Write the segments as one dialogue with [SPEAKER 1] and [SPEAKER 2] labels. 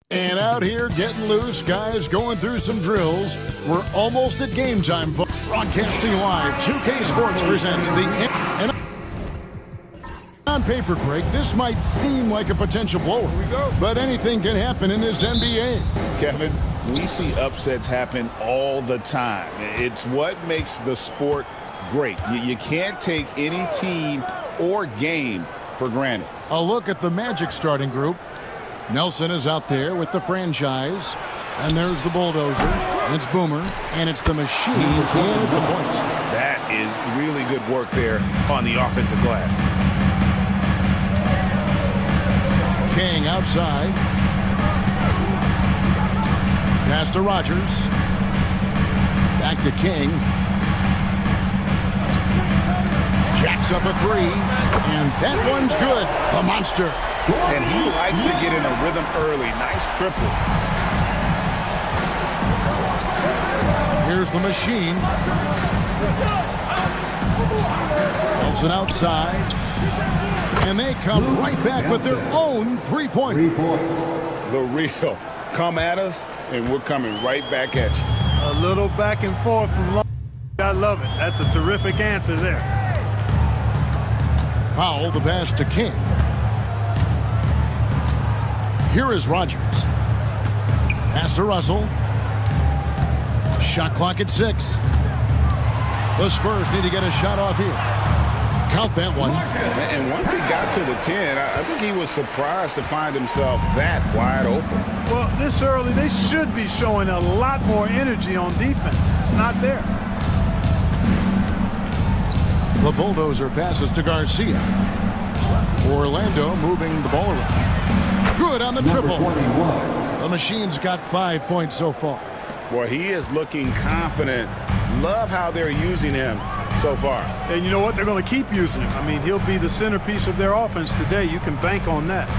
[SPEAKER 1] And out here getting loose, guys going through some drills. We're almost at game time. Broadcasting live, 2K Sports presents the... And on paper, Greg, this might seem like a potential blower. Here we go. But anything can happen in this NBA.
[SPEAKER 2] Kevin, we see upsets happen all the time. It's what makes the sport great. You can't take any team or game for granted.
[SPEAKER 1] A look at the Magic starting group. Nelson is out there with the franchise. And there's the bulldozer. And it's Boomer. And it's the machine in at the point.
[SPEAKER 2] That is really good work there on the offensive glass.
[SPEAKER 1] King outside. Pass to Rogers. Back to King. Jacks up a three. And that one's good. The monster.
[SPEAKER 2] And he likes to get in a rhythm early. Nice triple.
[SPEAKER 1] Here's the machine. Nelson outside. And they come right back with their own three-pointer.
[SPEAKER 2] The real. Come at us, and we're coming right back at you.
[SPEAKER 3] A little back and forth from long. I love it. That's a terrific answer there.
[SPEAKER 1] Powell, the pass to King. Here is Rogers. Pass to Russell. Shot clock at 6. The Spurs need to get a shot off here. Count that one.
[SPEAKER 2] And once he got to the 10, I think he was surprised to find himself that wide open.
[SPEAKER 3] Well, this early, they should be showing a lot more energy on defense. It's not there.
[SPEAKER 1] The bulldozer passes to Garcia. Orlando moving the ball around. Good on the triple. The machine's got 5 points so far.
[SPEAKER 2] Boy, he is looking confident. Love how they're using him so far.
[SPEAKER 3] And you know what? They're going to keep using him. I mean, he'll be the centerpiece of their offense today. You can bank on that.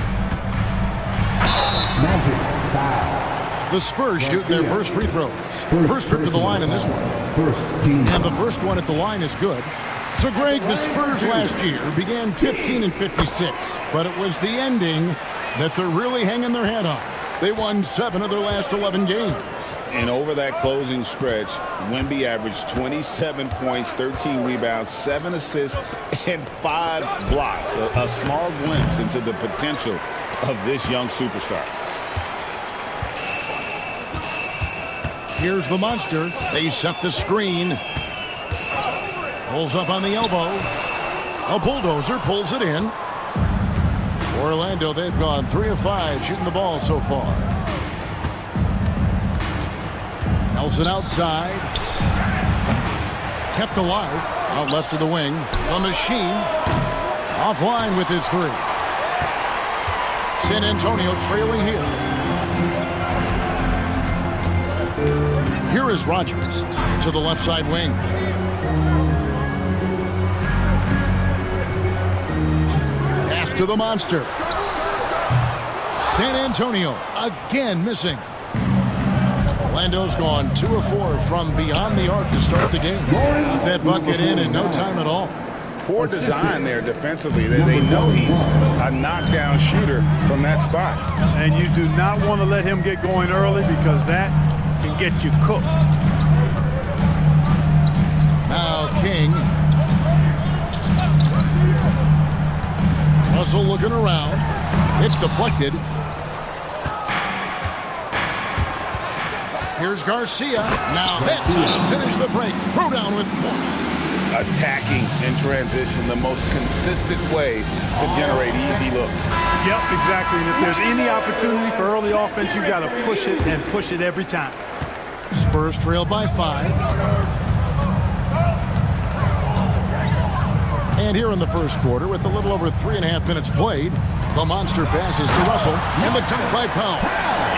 [SPEAKER 1] The Spurs shoot their first free throws. First trip to the line in this one. And the first one at the line is good. So, Greg, the Spurs last year began 15 and 56, but it was the ending that they're really hanging their head on. They won 7 of their last 11 games.
[SPEAKER 2] And over that closing stretch, Wemby averaged 27 points, 13 rebounds, 7 assists, and 5 blocks. A small glimpse into the potential of this young superstar.
[SPEAKER 1] Here's the monster. They set the screen. Pulls up on the elbow. A bulldozer pulls it in. Orlando, they've gone 3 of 5 shooting the ball so far. Nelson outside. Kept alive. Out left to the wing. The machine. Offline with his 3. San Antonio trailing here. Here is Rogers to the left side wing. Pass to the monster. San Antonio again missing. Orlando's gone 2 of 4 from beyond the arc to start the game. Got that bucket in no time at all.
[SPEAKER 2] Poor design there defensively. They know he's a knockdown shooter from that spot.
[SPEAKER 3] And you do not want to let him get going early because that can get you cooked.
[SPEAKER 1] Now King. Russell looking around. It's deflected. Here's Garcia. Now that's how to finish the break. Throw down with force.
[SPEAKER 2] Attacking in transition, the most consistent way to generate easy looks.
[SPEAKER 3] Yep, exactly. And if there's any opportunity for early offense, you've got to push it and push it every time.
[SPEAKER 1] Spurs trail by 5. And here in the first quarter, with a little over 3.5 minutes played, the monster passes to Russell, and the dunk by Powell.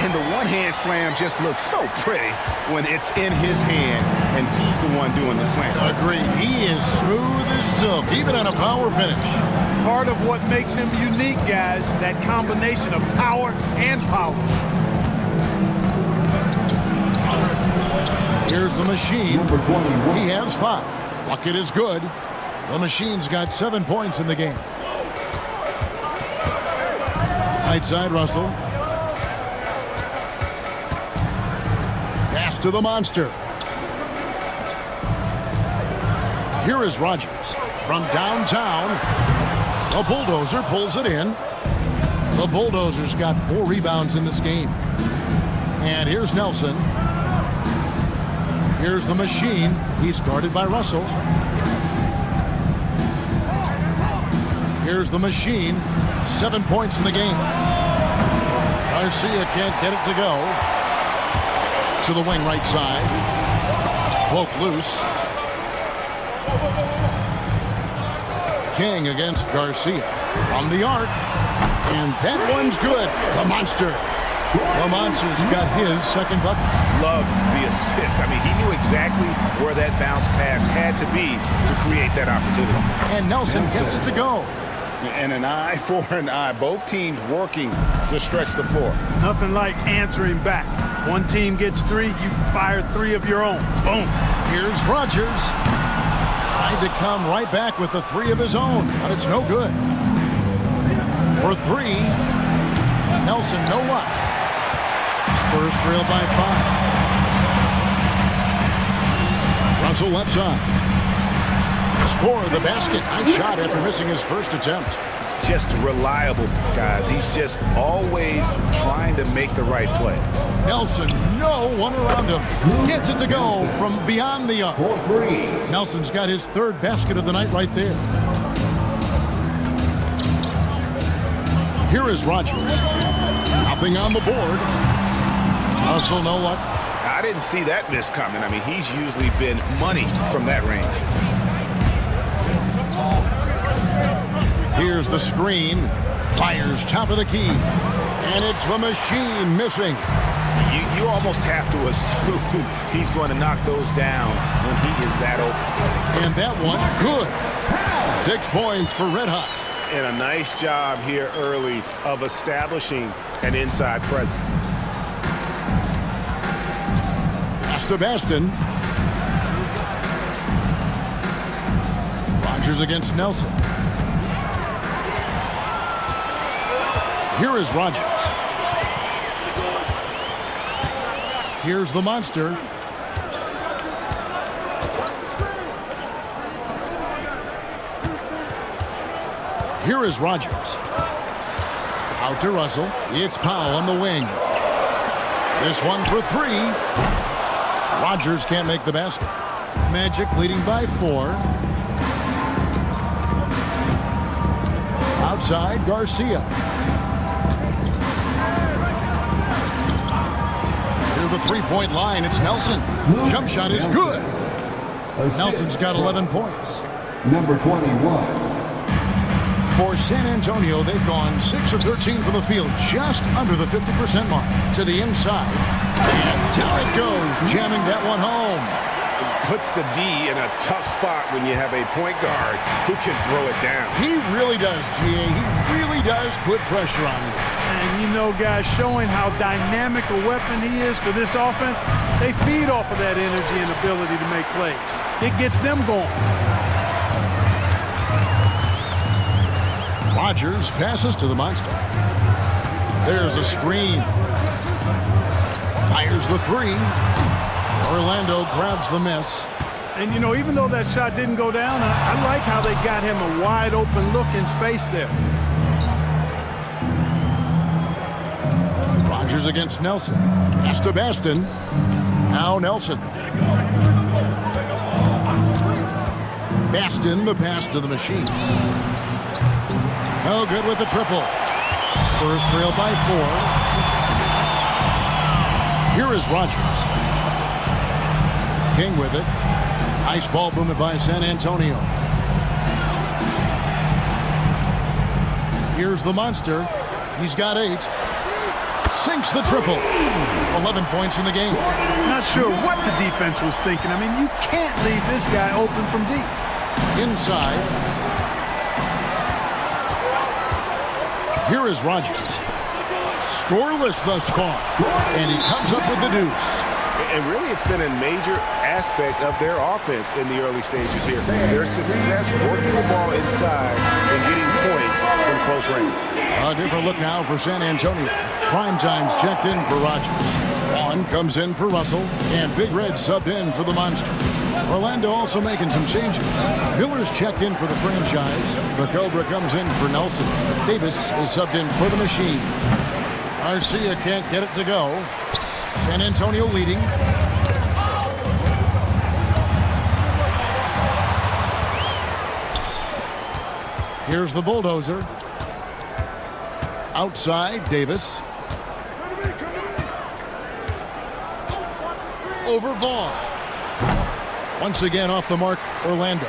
[SPEAKER 2] And the one-hand slam just looks so pretty when it's in his hand, and he's the one doing the slam.
[SPEAKER 1] Agreed. He is smooth as silk, even on a power finish.
[SPEAKER 3] Part of what makes him unique, guys, that combination of power and power.
[SPEAKER 1] Here's the machine. He has 5. Bucket is good. The machine's got 7 points in the game. Right side, Russell. to the monster. Here is Rogers from downtown. The bulldozer pulls it in. The bulldozer's got 4 rebounds in this game. And here's Nelson. Here's the machine. He's guarded by Russell. Here's the machine. 7 points in the game. Garcia can't get it to go. To the wing right side. Broke loose. King against Garcia. From the arc. And that one's good. The monster. The monster's got his second bucket.
[SPEAKER 2] Loved the assist. I mean, he knew exactly where that bounce pass had to be to create that opportunity.
[SPEAKER 1] And Nelson gets it to go.
[SPEAKER 2] And an eye for an eye. Both teams working to stretch the floor.
[SPEAKER 3] Nothing like answering back. One team gets 3, you fire 3 of your own. Boom.
[SPEAKER 1] Here's Rogers. Tried to come right back with the 3 of his own, but it's no good. For 3, Nelson, no luck. Spurs trail by 5. Russell left side. Score the basket. Nice shot after missing his first attempt.
[SPEAKER 2] Just reliable, guys. He's just always trying to make the right play.
[SPEAKER 1] Nelson, no one around him. Gets it to go from beyond the arc. Nelson's got his 3rd basket of the night right there. Here is Rogers. Nothing on the board. Russell, no luck.
[SPEAKER 2] I didn't see that miss coming. I mean, he's usually been money from that range.
[SPEAKER 1] Here's the screen. Fires top of the key. And it's the machine missing.
[SPEAKER 2] You almost have to assume he's going to knock those down when he is that open.
[SPEAKER 1] And that one, good. 6 points for Red Hot.
[SPEAKER 2] And a nice job here early of establishing an inside presence.
[SPEAKER 1] Pass to Baston. Rogers against Nelson. Here is Rogers. Here's the monster. Here is Rogers. Out to Russell. It's Powell on the wing. This one for 3. Rogers can't make the basket. Magic leading by 4. Outside, Garcia. Near the 3-point line, it's Nelson. Jump shot is good. Nelson's got 11 points.
[SPEAKER 4] Number 21.
[SPEAKER 1] For San Antonio, they've gone 6 of 13 from the field, just under the 50% mark. To the inside. And down it goes, jamming that one home.
[SPEAKER 2] Puts the D in a tough spot when you have a point guard who can throw it down.
[SPEAKER 1] He really does, G.A. He really does put pressure on him.
[SPEAKER 3] And you know, guys, showing how dynamic a weapon he is for this offense, they feed off of that energy and ability to make plays. It gets them going.
[SPEAKER 1] Rogers passes to the monster. There's a screen. Fires the 3. Orlando grabs the miss.
[SPEAKER 3] And, you know, even though that shot didn't go down, I like how they got him a wide open look in space there.
[SPEAKER 1] Rogers against Nelson. Pass to Baston. Now Nelson. Baston, the pass to the machine. No good with the triple. Spurs trail by 4. Here is Rogers. King with it. Nice ball movement by San Antonio. Here's the monster. He's got 8. Sinks the triple. 11 points in the game.
[SPEAKER 3] Not sure what the defense was thinking. I mean, you can't leave this guy open from deep.
[SPEAKER 1] Inside. Here is Rogers. Scoreless thus far. And he comes up with the deuce.
[SPEAKER 2] And really, it's been a major aspect of their offense in the early stages here. Their success working the ball inside and getting points from close range.
[SPEAKER 1] A different look now for San Antonio. Prime time's checked in for Rogers. Vaughn comes in for Russell, and Big Red subbed in for the Monster. Orlando also making some changes. Miller's checked in for the franchise. The Cobra comes in for Nelson. Davis is subbed in for the Machine. Garcia can't get it to go. San Antonio leading. Here's the Bulldozer. Outside, Davis. Over Vaughn. Once again off the mark, Orlando.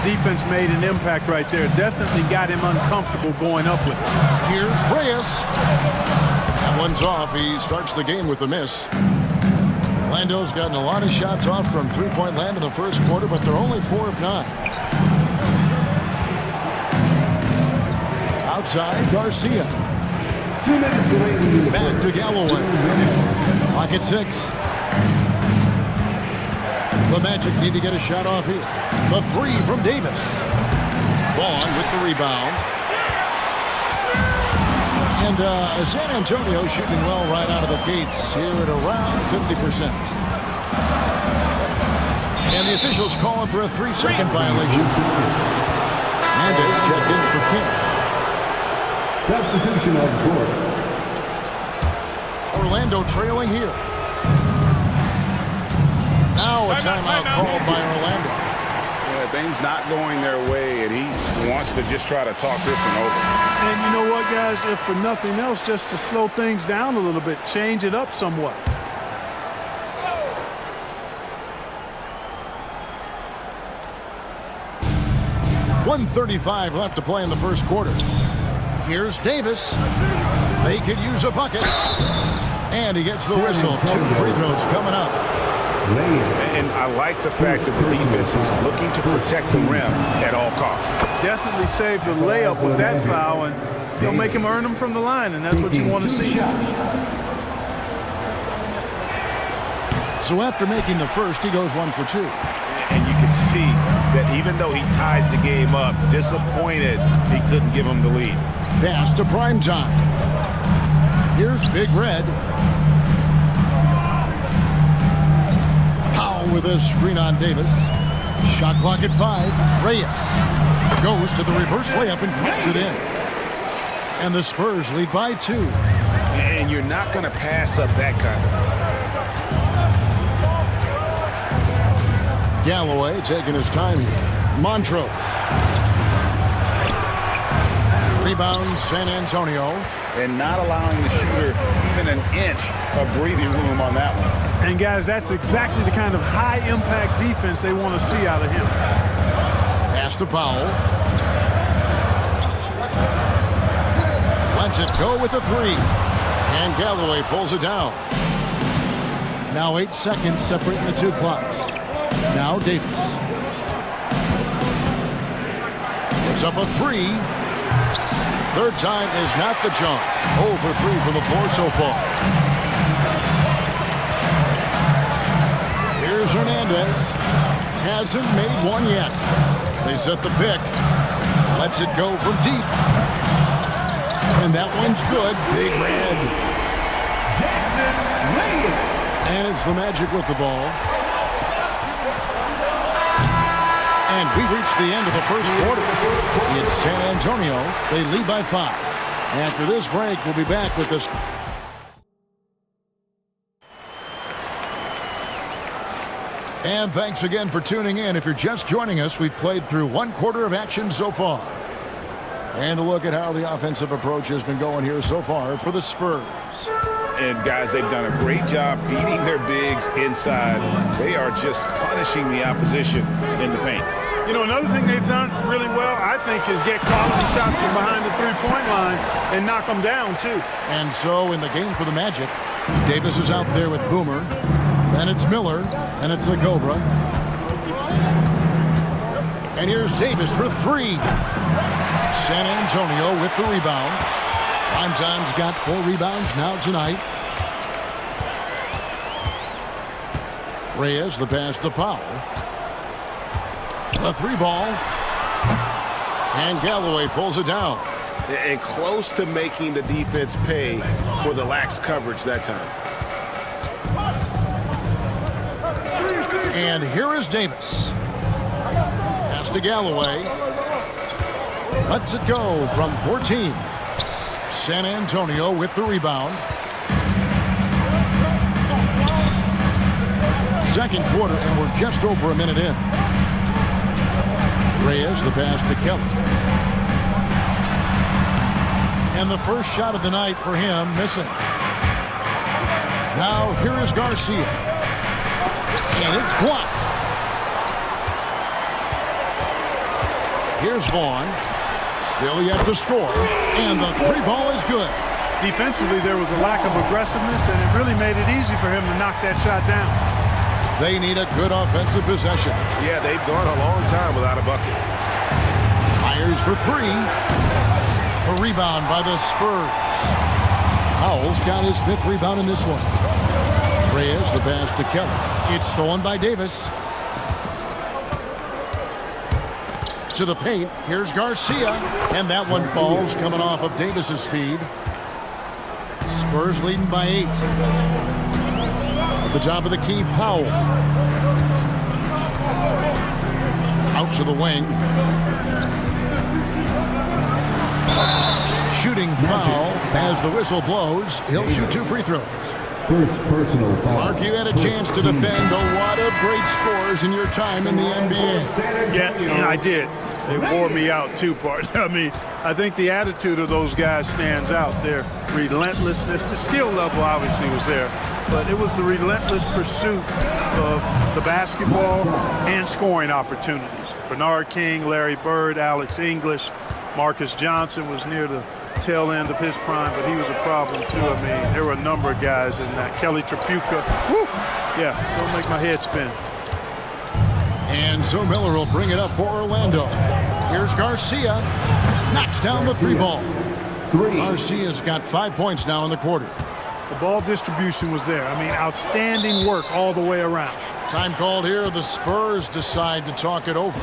[SPEAKER 3] Defense made an impact right there. Definitely got him uncomfortable going up with it.
[SPEAKER 1] Here's Reyes. That one's off. He starts the game with a miss. Orlando's gotten a lot of shots off from three-point land in the first quarter, but they're only 4 of 9. Outside, Garcia.
[SPEAKER 4] 2 minutes remaining.
[SPEAKER 1] Back to Galloway. Clock at 6. The Magic need to get a shot off here. The 3 from Davis. Vaughn with the rebound. And San Antonio shooting well right out of the gates here at around 50%. And the officials calling for a 3-second violation. Hernandez checked in for King.
[SPEAKER 4] Substitution on the court.
[SPEAKER 1] Orlando trailing here. Now a timeout called by Orlando.
[SPEAKER 2] Yeah, things not going their way, and he wants to just try to talk this one over.
[SPEAKER 3] And you know what, guys? If for nothing else, just to slow things down a little bit, change it up somewhat.
[SPEAKER 1] .135 left to play in the first quarter. Here's Davis. They could use a bucket. And he gets the whistle. 2 free throws coming up.
[SPEAKER 2] And I like the fact that the defense is looking to protect the rim at all costs.
[SPEAKER 3] Definitely saved the layup with that foul, and they'll make him earn them from the line, and that's what you want to see.
[SPEAKER 1] So after making the first, he goes 1 for 2.
[SPEAKER 2] And you can see that even though he ties the game up, disappointed he couldn't give him the lead.
[SPEAKER 1] Pass to Primetime. Here's Big Red. Powell with a screen on Davis. Shot clock at 5. Reyes goes to the reverse layup and drops it in. And the Spurs lead by 2.
[SPEAKER 2] And you're not going to pass up that kind of.
[SPEAKER 1] Galloway taking his time here. Montrose. Rebound San Antonio.
[SPEAKER 2] And not allowing the shooter even an inch of breathing room on that one.
[SPEAKER 3] And, guys, that's exactly the kind of high-impact defense they want to see out of him.
[SPEAKER 1] Pass to Powell. Lets it go with a 3. And Galloway pulls it down. Now 8 seconds separating the 2 clocks. Now Davis. Puts up a 3. Third time is not the charm. 0 for 3 from the floor so far. Here's Hernandez. Hasn't made one yet. They set the pick. Lets it go from deep. And that one's good. Big Red. And it's the Magic with the ball. And we've reached the end of the first quarter. It's San Antonio. They lead by 5. After this break, we'll be back with this. And thanks again for tuning in. If you're just joining us, we've played through 1 quarter of action so far. And a look at how the offensive approach has been going here so far for the Spurs.
[SPEAKER 2] And, guys, they've done a great job feeding their bigs inside. They are just punishing the opposition in the paint.
[SPEAKER 3] You know, another thing they've done really well, I think, is get quality shots from behind the three-point line and knock them down, too.
[SPEAKER 1] And so in the game for the Magic, Davis is out there with Boomer. Then it's Miller. And it's the Cobra. And here's Davis for 3. San Antonio with the rebound. Primetime's got 4 rebounds now tonight. Reyes, the pass to Powell. The 3 ball. And Galloway pulls it down.
[SPEAKER 2] And close to making the defense pay for the lax coverage that time.
[SPEAKER 1] And here is Davis. Pass to Galloway. Lets it go from 14. San Antonio with the rebound. Second quarter, and we're just over a minute in. Reyes, the pass to Kelly. And the first shot of the night for him, missing. Now, here is Garcia. And it's blocked. Here's Vaughn. Still yet to score. And the three ball is good.
[SPEAKER 3] Defensively, there was a lack of aggressiveness, and it really made it easy for him to knock that shot down.
[SPEAKER 1] They need a good offensive possession.
[SPEAKER 5] Yeah, they've gone a long time without a bucket.
[SPEAKER 1] Fires for three. A rebound by the Spurs. Howell's got his fifth rebound in this one. Reyes, the pass to Kelly. It's stolen by Davis. To the paint. Here's Garcia. And that one falls coming off of Davis's feed. Spurs leading by 8. At the top of the key, Powell. Out to the wing. Shooting foul as the whistle blows. He'll shoot 2 free throws.
[SPEAKER 4] First personal foul.
[SPEAKER 1] Mark, you had a chance to defend a lot of great scores in your time in the NBA.
[SPEAKER 3] Yeah, I did. They wore me out too, partner. I mean, I think the attitude of those guys stands out. Their relentlessness, the skill level obviously was there, but it was the relentless pursuit of the basketball and scoring opportunities. Bernard King, Larry Bird, Alex English, Marcus Johnson was near the tail end of his prime, but he was a problem too. I mean, there were a number of guys in that. Kelly Tripucka, whew, yeah, don't make my head spin.
[SPEAKER 1] And so Miller will bring it up for Orlando. Here's Garcia. Knocks down the three ball. Garcia's got 5 points now in the quarter.
[SPEAKER 3] The ball distribution was there. I mean, outstanding work all the way around.
[SPEAKER 1] Time called here. The Spurs decide to talk it over.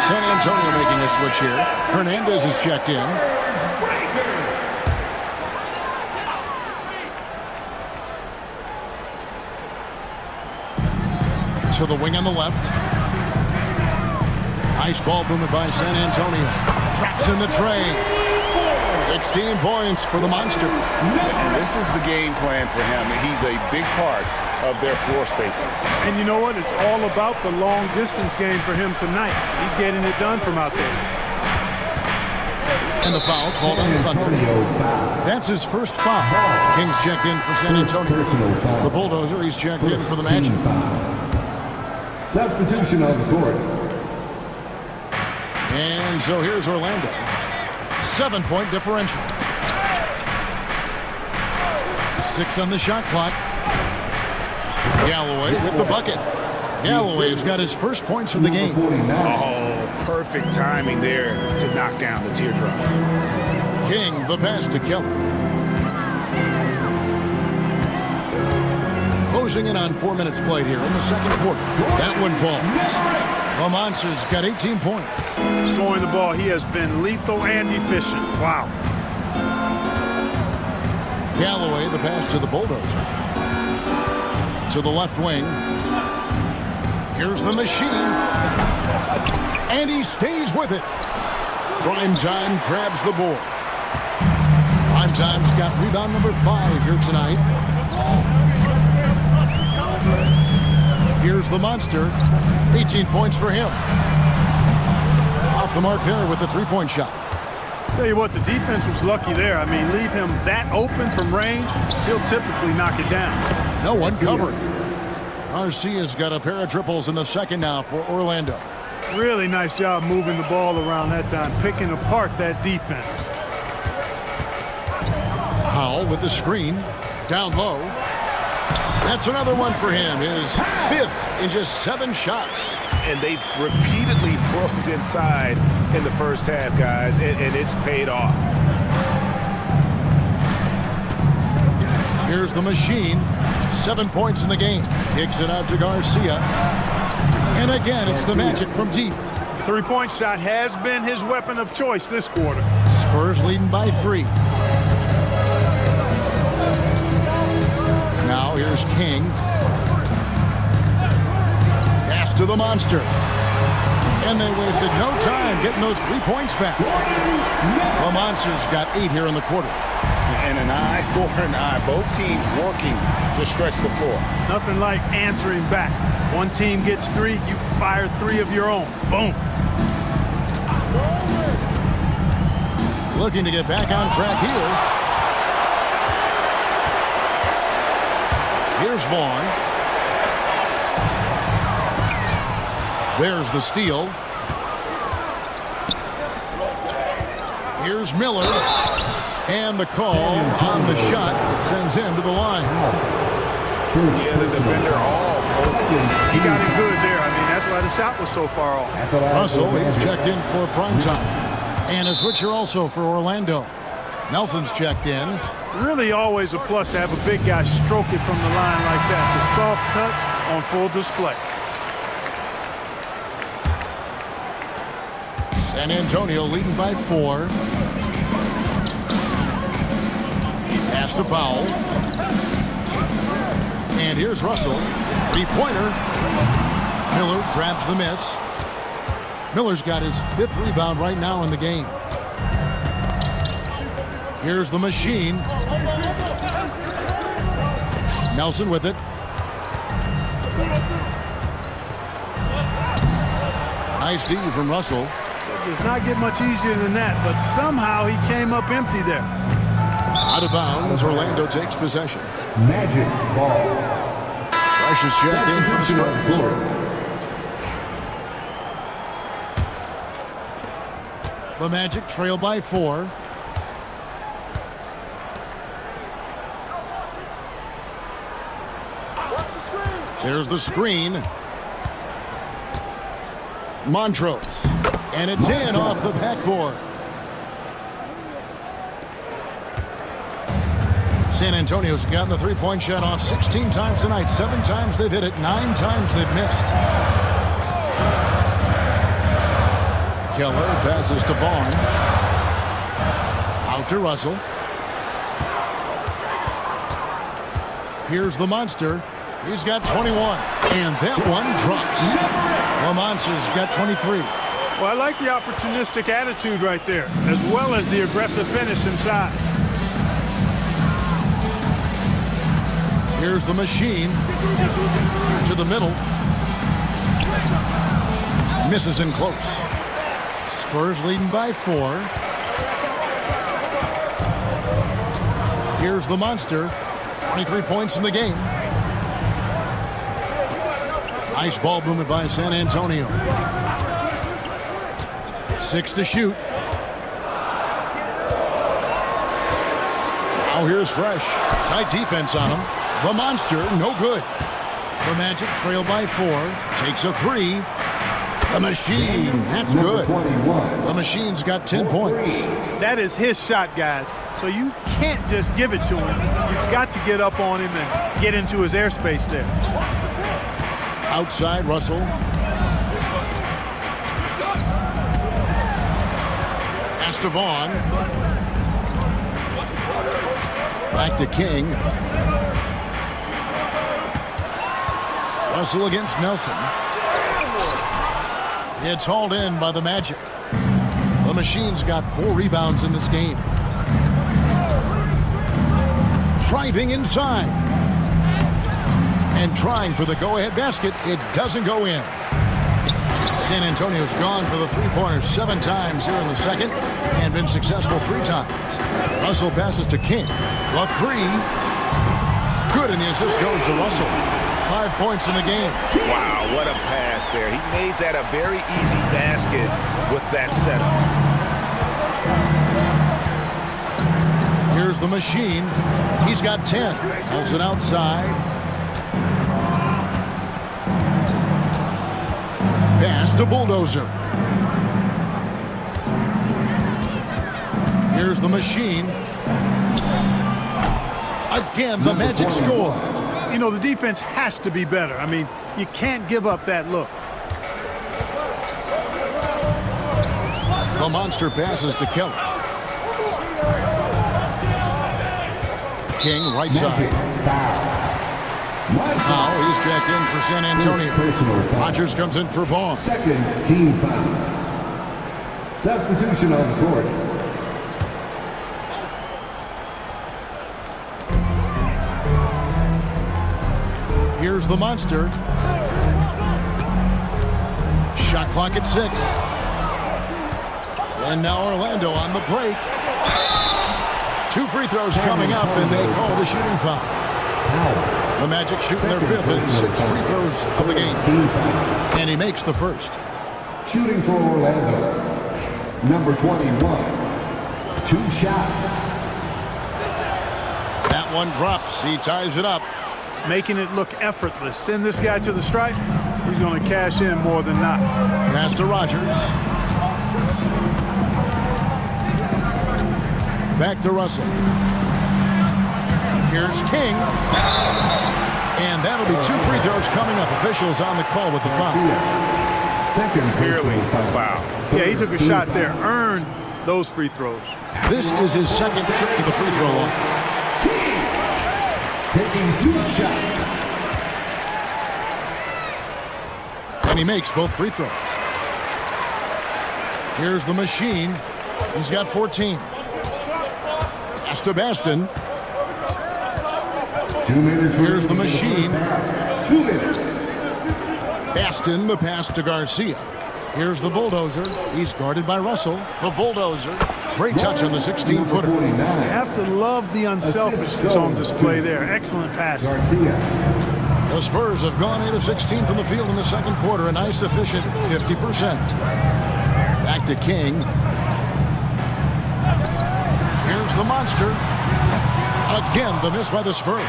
[SPEAKER 1] San Antonio making a switch here. Hernandez is checked in. To the wing on the left. Nice ball movement by San Antonio. Traps in the tray. 16 points for the Monster.
[SPEAKER 2] And this is the game plan for him. He's a big part of their floor spacing.
[SPEAKER 3] And you know what? It's all about the long distance game for him tonight. He's getting it done from out there.
[SPEAKER 1] And the foul called on the Thunder. That's his first foul. Kings checked in for San Antonio. The Bulldozer, he's checked in for the Magic.
[SPEAKER 4] Substitution on the court.
[SPEAKER 1] And so here's Orlando. 7-point differential. 6 on the shot clock. Galloway with the bucket. Galloway's got his first points of the game.
[SPEAKER 2] Oh, perfect timing there to knock down the teardrop.
[SPEAKER 1] King, the pass to Kelly. Closing in on 4 minutes played here in the second quarter. That one falls. The Monster's got 18 points.
[SPEAKER 3] Scoring the ball, he has been lethal and efficient. Wow.
[SPEAKER 1] Galloway, the pass to the Bulldozer. To the left wing. Here's the machine. And he stays with it. Primetime grabs the board. Primetime's got rebound number 5 here tonight. Here's the Monster. 18 points for him. Off the mark there with the three-point shot.
[SPEAKER 3] Tell you what, the defense was lucky there. I mean, leave him that open from range, he'll typically knock it down.
[SPEAKER 1] No one covered. Garcia's got a pair of triples in the second now for Orlando.
[SPEAKER 3] Really nice job moving the ball around that time, picking apart that defense.
[SPEAKER 1] Howell with the screen. Down low. That's another one for him. His 5th in just 7 shots.
[SPEAKER 2] And they've repeatedly probed inside in the first half, guys, and it's paid off.
[SPEAKER 1] Here's the machine. 7 points in the game. Kicks it out to Garcia. And again, it's the Magic from deep.
[SPEAKER 3] Three-point shot has been his weapon of choice this quarter.
[SPEAKER 1] Spurs leading by 3. Now here's King. to the monster. And they wasted no time getting those 3 points back. The Monsters got 8 here in the quarter.
[SPEAKER 2] And an eye for an eye. Both teams working to stretch the floor.
[SPEAKER 3] Nothing like answering back. One team gets 3, you fire 3 of your own. Boom.
[SPEAKER 1] Looking to get back on track here. Here's Vaughn. There's the steal. Here's Miller. And the call on the shot that sends him to the line.
[SPEAKER 5] Yeah, the defender all over.
[SPEAKER 3] He got it good there. I mean, that's why the shot was so far off.
[SPEAKER 1] Russell is checked in for prime time. And a switcher also for Orlando. Nelson's checked in.
[SPEAKER 3] Really always a plus to have a big guy stroke it from the line like that. The soft touch on full display.
[SPEAKER 1] San Antonio leading by 4. Pass to Powell. And here's Russell. 3-pointer. Miller grabs the miss. Miller's got his 5th rebound right now in the game. Here's the machine. Nelson with it. Nice D from Russell.
[SPEAKER 3] It does not get much easier than that, but somehow he came up empty there.
[SPEAKER 1] Out of bounds, Orlando takes possession.
[SPEAKER 4] Magic ball.
[SPEAKER 1] Fresh is checked in for the Spurs. The Magic trail by 4. There's the screen. Montrose. And it's in off the backboard. San Antonio's gotten the 3-point shot off 16 times tonight. 7 times they've hit it. 9 times they've missed. Keller passes to Vaughn. Out to Russell. Here's the Monster. He's got 21. And that one drops. The Monster's got 23.
[SPEAKER 3] Well, I like the opportunistic attitude right there, as well as the aggressive finish inside.
[SPEAKER 1] Here's the machine. To the middle. Misses in close. Spurs leading by 4. Here's the Monster. 23 points in the game. Nice ball movement by San Antonio. 6 to shoot. Now here's Fresh. Tight defense on him. The Monster, no good. The Magic trail by 4. Takes a 3. The Machine, that's good. The Machine's got 10 points.
[SPEAKER 3] That is his shot, guys. So you can't just give it to him. You've got to get up on him and get into his airspace there.
[SPEAKER 1] Outside, Russell. Pass to Vaughn. Back to King. Russell against Nelson. It's hauled in by the Magic. The Machine's got 4 rebounds in this game. Driving inside. And trying for the go-ahead basket. It doesn't go in. San Antonio's gone for the 3-pointer 7 times here in the second and been successful 3 times. Russell passes to King. The 3. Good, and the assist goes to Russell. 5 points in the game.
[SPEAKER 2] Wow, what a pass there. He made that a very easy basket with that setup.
[SPEAKER 1] Here's the Machine. He's got 10. Nelson outside. Pass to Bulldozer. Here's the Machine. Again, the Magic score.
[SPEAKER 3] You know, the defense has to be better. I mean, you can't give up that look.
[SPEAKER 1] The Monster passes to Keller. King right side. Now he's checked in for San Antonio.
[SPEAKER 4] Personal foul.
[SPEAKER 1] Rogers comes in for Vaughn.
[SPEAKER 4] Second team foul. Substitution on the court.
[SPEAKER 1] Here's the monster. Shot clock at 6. And now Orlando on the break. 2 free throws coming up, and they call the shooting foul. The Magic shooting their 5th and 6th free throws of the game. And he makes the first.
[SPEAKER 4] Shooting for Orlando. Number 21. 2 shots.
[SPEAKER 1] That one drops. He ties it up.
[SPEAKER 3] Making it look effortless. Send this guy to the stripe. He's going to cash in more than not.
[SPEAKER 1] Pass to Rogers. Back to Russell. Here's King. And that'll be 2 free throws coming up. Officials on the call with the foul.
[SPEAKER 4] Second
[SPEAKER 5] Clearly
[SPEAKER 4] personal
[SPEAKER 5] foul.
[SPEAKER 3] Yeah, he took a shot there. Earned those free throws.
[SPEAKER 1] This is his second trip to the free throw line.
[SPEAKER 4] Taking 2 shots.
[SPEAKER 1] And he makes both free throws. Here's the machine. He's got 14. Pass to Baston.
[SPEAKER 4] 2 minutes.
[SPEAKER 1] Here's the machine.
[SPEAKER 4] 2 minutes.
[SPEAKER 1] Baston, the pass to Garcia. Here's the bulldozer. He's guarded by Russell. The bulldozer. Great touch on the 16-footer.
[SPEAKER 3] You have to love the unselfishness on display there. Excellent pass.
[SPEAKER 4] Garcia.
[SPEAKER 1] The Spurs have gone 8 of 16 from the field in the second quarter. A nice, efficient 50%. Back to King. Here's the monster. Again, the miss by the Spurs.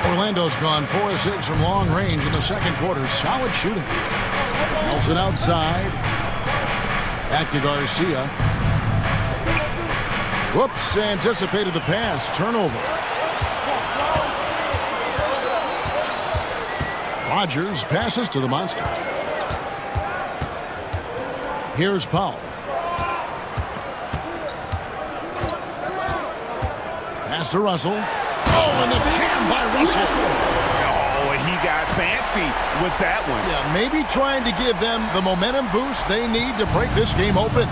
[SPEAKER 1] Orlando's gone 4 of 6 from long range in the second quarter. Solid shooting. Nelson outside. Back to Garcia. Whoops, anticipated the pass. Turnover. Rogers passes to the monster. Here's Powell. Pass to Russell. Oh, and the jam by Russell.
[SPEAKER 5] Oh, he got fancy with that one.
[SPEAKER 1] Yeah, maybe trying to give them the momentum boost they need to break this game open.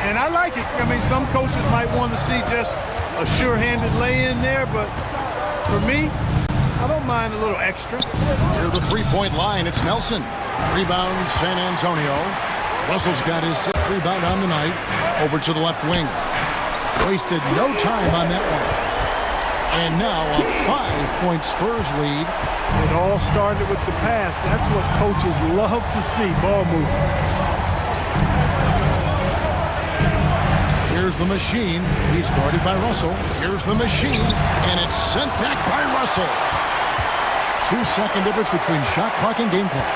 [SPEAKER 3] And I like it. I mean, some coaches might want to see just a sure-handed lay-in there, but for me, I don't mind a little extra.
[SPEAKER 1] Near the three-point line, it's Nelson. Rebound, San Antonio. Russell's got his 6th rebound on the night. Over to the left wing. Wasted no time on that one. And now a 5-point Spurs lead.
[SPEAKER 3] It all started with the pass. That's what coaches love to see, ball movement.
[SPEAKER 1] Here's the machine. He's guarded by Russell. Here's the machine, and it's sent back by Russell. 2-second difference between shot clock and game clock.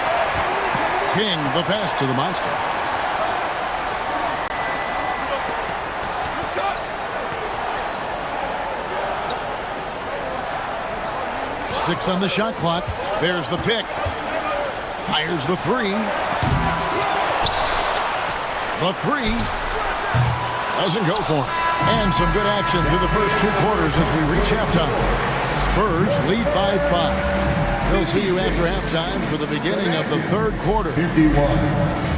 [SPEAKER 1] King, the pass to the monster. Six on the shot clock. There's the pick. Fires the 3. The 3. Doesn't go for it. And some good action through the first 2 quarters as we reach halftime. Spurs lead by 5. We'll see you after halftime for the beginning of the 3rd quarter.
[SPEAKER 4] 51.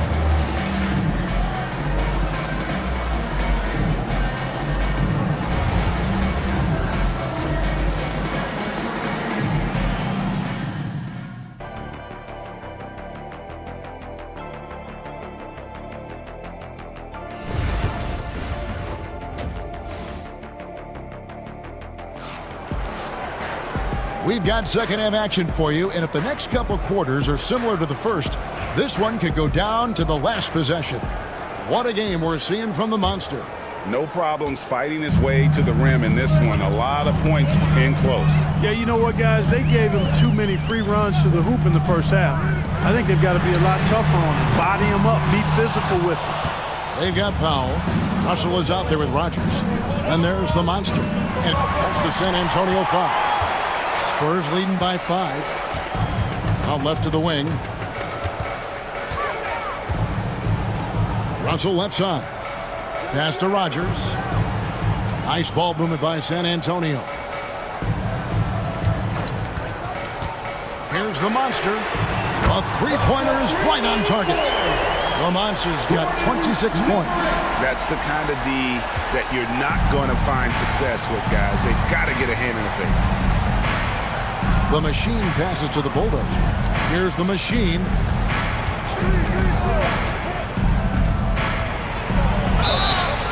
[SPEAKER 1] We've got second half action for you, and if the next couple quarters are similar to the first, this one could go down to the last possession. What a game we're seeing from the monster.
[SPEAKER 2] No problems fighting his way to the rim in this one. A lot of points in close.
[SPEAKER 3] Yeah, you know what, guys? They gave him too many free runs to the hoop in the first half. I think they've got to be a lot tougher on him. Body him up, be physical with him.
[SPEAKER 1] They've got Powell. Russell is out there with Rogers. And there's the monster. And that's the San Antonio foul. Spurs leading by 5. Out left to the wing. Russell left side. Pass to Rogers. Nice ball movement by San Antonio. Here's the monster. A three-pointer is right on target. The monster's got 26 points.
[SPEAKER 2] That's the kind of D that you're not going to find success with, guys. They've got to get a hand in the face.
[SPEAKER 1] The machine passes to the bulldozer. Here's the machine.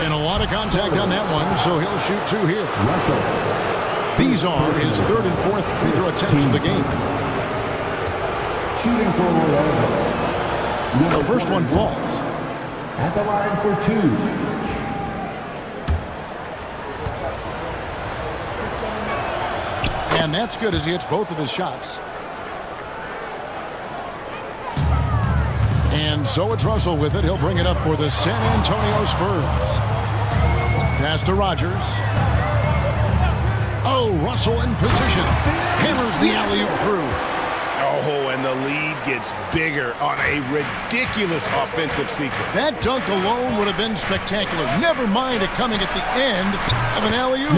[SPEAKER 1] And a lot of contact on that one, so he'll shoot two here. These are his third and fourth free throw attempts of the game.
[SPEAKER 4] Shooting for Orlando.
[SPEAKER 1] The first one falls.
[SPEAKER 4] At the line for two.
[SPEAKER 1] And that's good as he hits both of his shots. And so it's Russell with it. He'll bring it up for the San Antonio Spurs. Pass to Rogers. Oh, Russell in position. Hammers the alley-oop through.
[SPEAKER 2] Oh, and the lead gets bigger on a ridiculous offensive sequence.
[SPEAKER 1] That dunk alone would have been spectacular. Never mind it coming at the end of an alley-oop.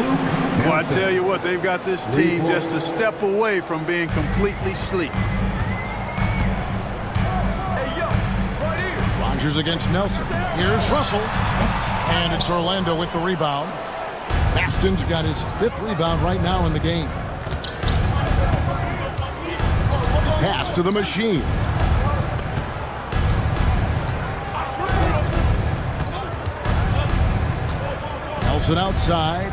[SPEAKER 3] Well, I tell you what, they've got this team just a step away from being completely asleep.
[SPEAKER 1] Rogers against Nelson. Here's Russell. And it's Orlando with the rebound. Baston's got his fifth rebound right now in the game. Pass to the machine. Nelson outside.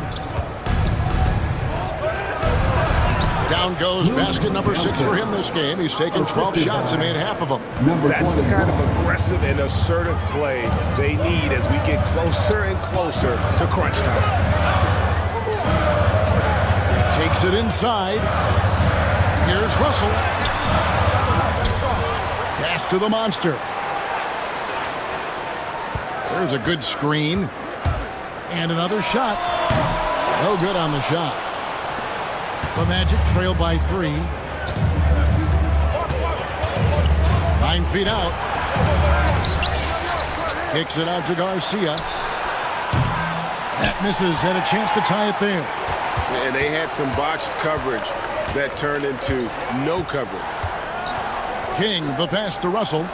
[SPEAKER 1] Down goes basket number 6 for him this game. He's taken 12 shots and made half of them.
[SPEAKER 2] That's the kind of aggressive and assertive play they need as we get closer and closer to crunch time.
[SPEAKER 1] Takes it inside. Here's Russell. Pass to the monster. There's a good screen. And another shot. No good on the shot. The Magic trail by 3. 9 feet out. Kicks it out to Garcia. That misses. Had a chance to tie it there.
[SPEAKER 2] And they had some botched coverage that turned into no coverage.
[SPEAKER 1] King, the pass to Russell.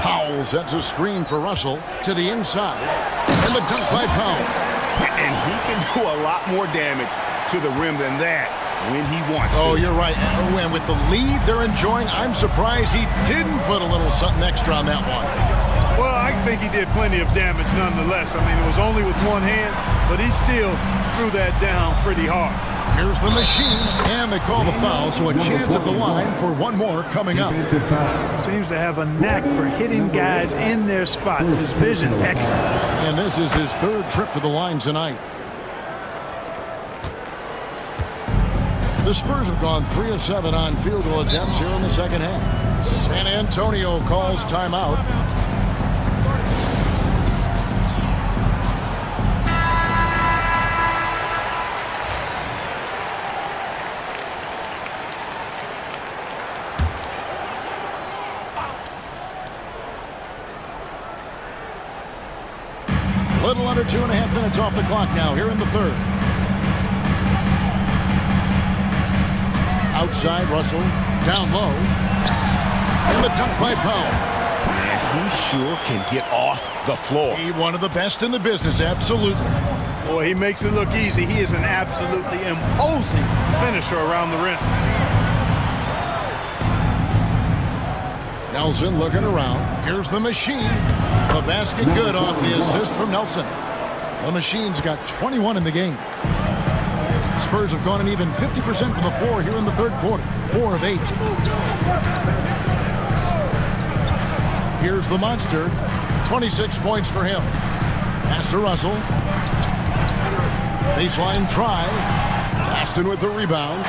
[SPEAKER 1] Powell sets a screen for Russell to the inside. And the dunk by Powell.
[SPEAKER 2] And he can do a lot more damage to the rim than that when he wants to.
[SPEAKER 1] Oh, you're right. And with the lead they're enjoying, I'm surprised he didn't put a little something extra on that one.
[SPEAKER 3] Well, I think he did plenty of damage nonetheless. I mean, it was only with one hand, but he still threw that down pretty hard.
[SPEAKER 1] Here's the machine, and they call the foul, so a chance at the line for one more coming up.
[SPEAKER 3] Seems to have a knack for hitting guys in their spots. His vision, excellent.
[SPEAKER 1] And this is his third trip to the line tonight. The Spurs have gone 3 of 7 on field goal attempts here in the second half. San Antonio calls timeout. Little under 2.5 minutes off the clock now here in the third. Outside, Russell. Down low. And the dunk by Powell.
[SPEAKER 2] Man, he sure can get off the floor.
[SPEAKER 1] He one of the best in the business, absolutely.
[SPEAKER 3] Boy, he makes it look easy. He is an absolutely imposing finisher around the rim.
[SPEAKER 1] Nelson looking around. Here's the machine. The basket good off the assist from Nelson. The machine's got 21 in the game. Spurs have gone an even 50% from the floor here in the third quarter. 4 of 8. Here's the monster. 26 points for him. Pass to Russell. Baseline try. Baston with the rebound.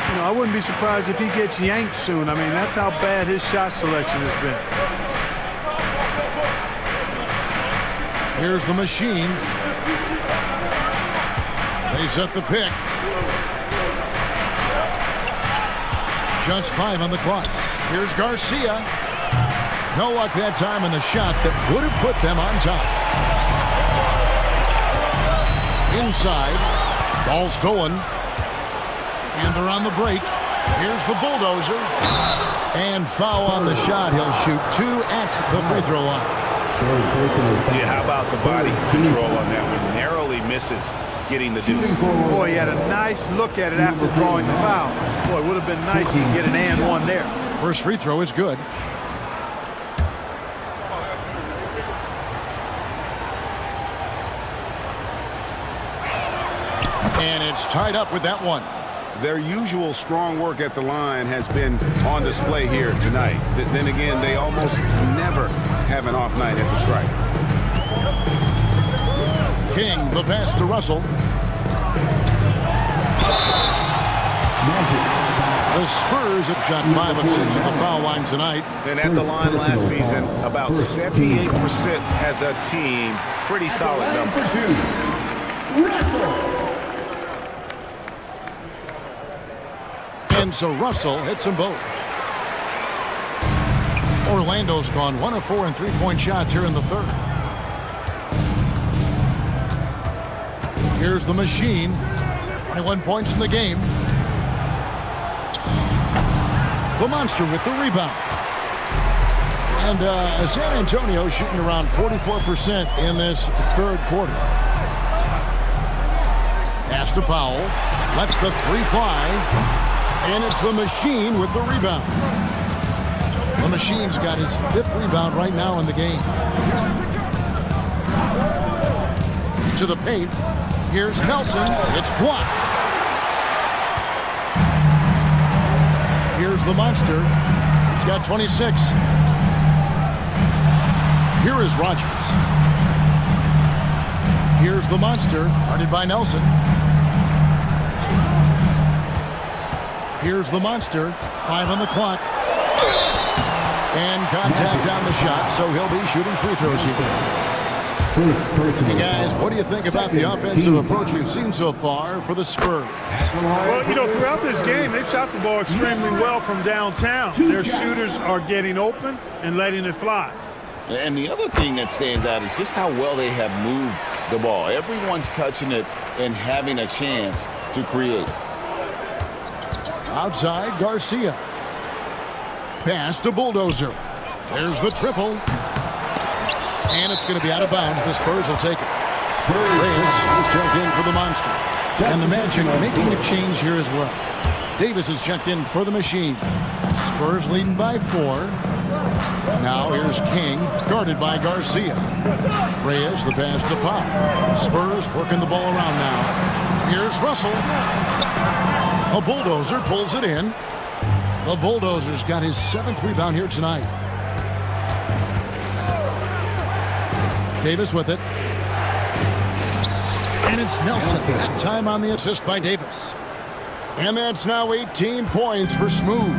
[SPEAKER 3] You know, I wouldn't be surprised if he gets yanked soon. I mean, that's how bad his shot selection has been.
[SPEAKER 1] Here's the machine. They set the pick. Just 5 on the clock. Here's Garcia. No luck that time in the shot that would have put them on top. Inside. Ball stolen. And they're on the break. Here's the bulldozer. And foul on the shot. He'll shoot 2 at the free throw line.
[SPEAKER 2] Yeah, how about the body control on that one? Narrowly misses getting the deuce.
[SPEAKER 3] Boy, he had a nice look at it after drawing the foul. Boy, it would have been nice to get an and one there.
[SPEAKER 1] First free throw is good. And it's tied up with that one.
[SPEAKER 2] Their usual strong work at the line has been on display here tonight. Then again, they almost never have an off night at the stripe.
[SPEAKER 1] King, the pass to Russell. The Spurs have shot 5 of 6 at the foul line tonight.
[SPEAKER 2] And at the line last season, about 78% as a team. Pretty solid number.
[SPEAKER 1] And so Russell hits them both. Orlando's gone 1 of 4 in three-point shots here in the third. Here's the machine. 21 points in the game. The monster with the rebound. And San Antonio shooting around 44% in this third quarter. Pass to Powell. Lets the three fly. And it's the machine with the rebound. The machine's got his 5th rebound right now in the game. To the paint. Here's Nelson. It's blocked. Here's the monster. He's got 26. Here is Rogers. Here's the monster, guarded by Nelson. Here's the monster. 5 on the clock. And contact on the shot, so he'll be shooting free throws here. Hey guys, what do you think about the offensive approach we've seen so far for the Spurs?
[SPEAKER 3] Well, you know, throughout this game, they've shot the ball extremely well from downtown. Their shooters are getting open and letting it fly.
[SPEAKER 2] And the other thing that stands out is just how well they have moved the ball. Everyone's touching it and having a chance to create.
[SPEAKER 1] Outside, Garcia. Pass to Bulldozer. There's the triple. And it's going to be out of bounds. The Spurs will take it. Reyes is checked in for the monster. And the Magic making a change here as well. Davis is checked in for the machine. Spurs leading by 4. Now here's King, guarded by Garcia. Reyes, the pass to Pop. Spurs working the ball around now. Here's Russell. A Bulldozer pulls it in. The Bulldozer's got his 7th rebound here tonight. Davis with it. And it's Nelson. That time on the assist by Davis. And that's now 18 points for Smooth.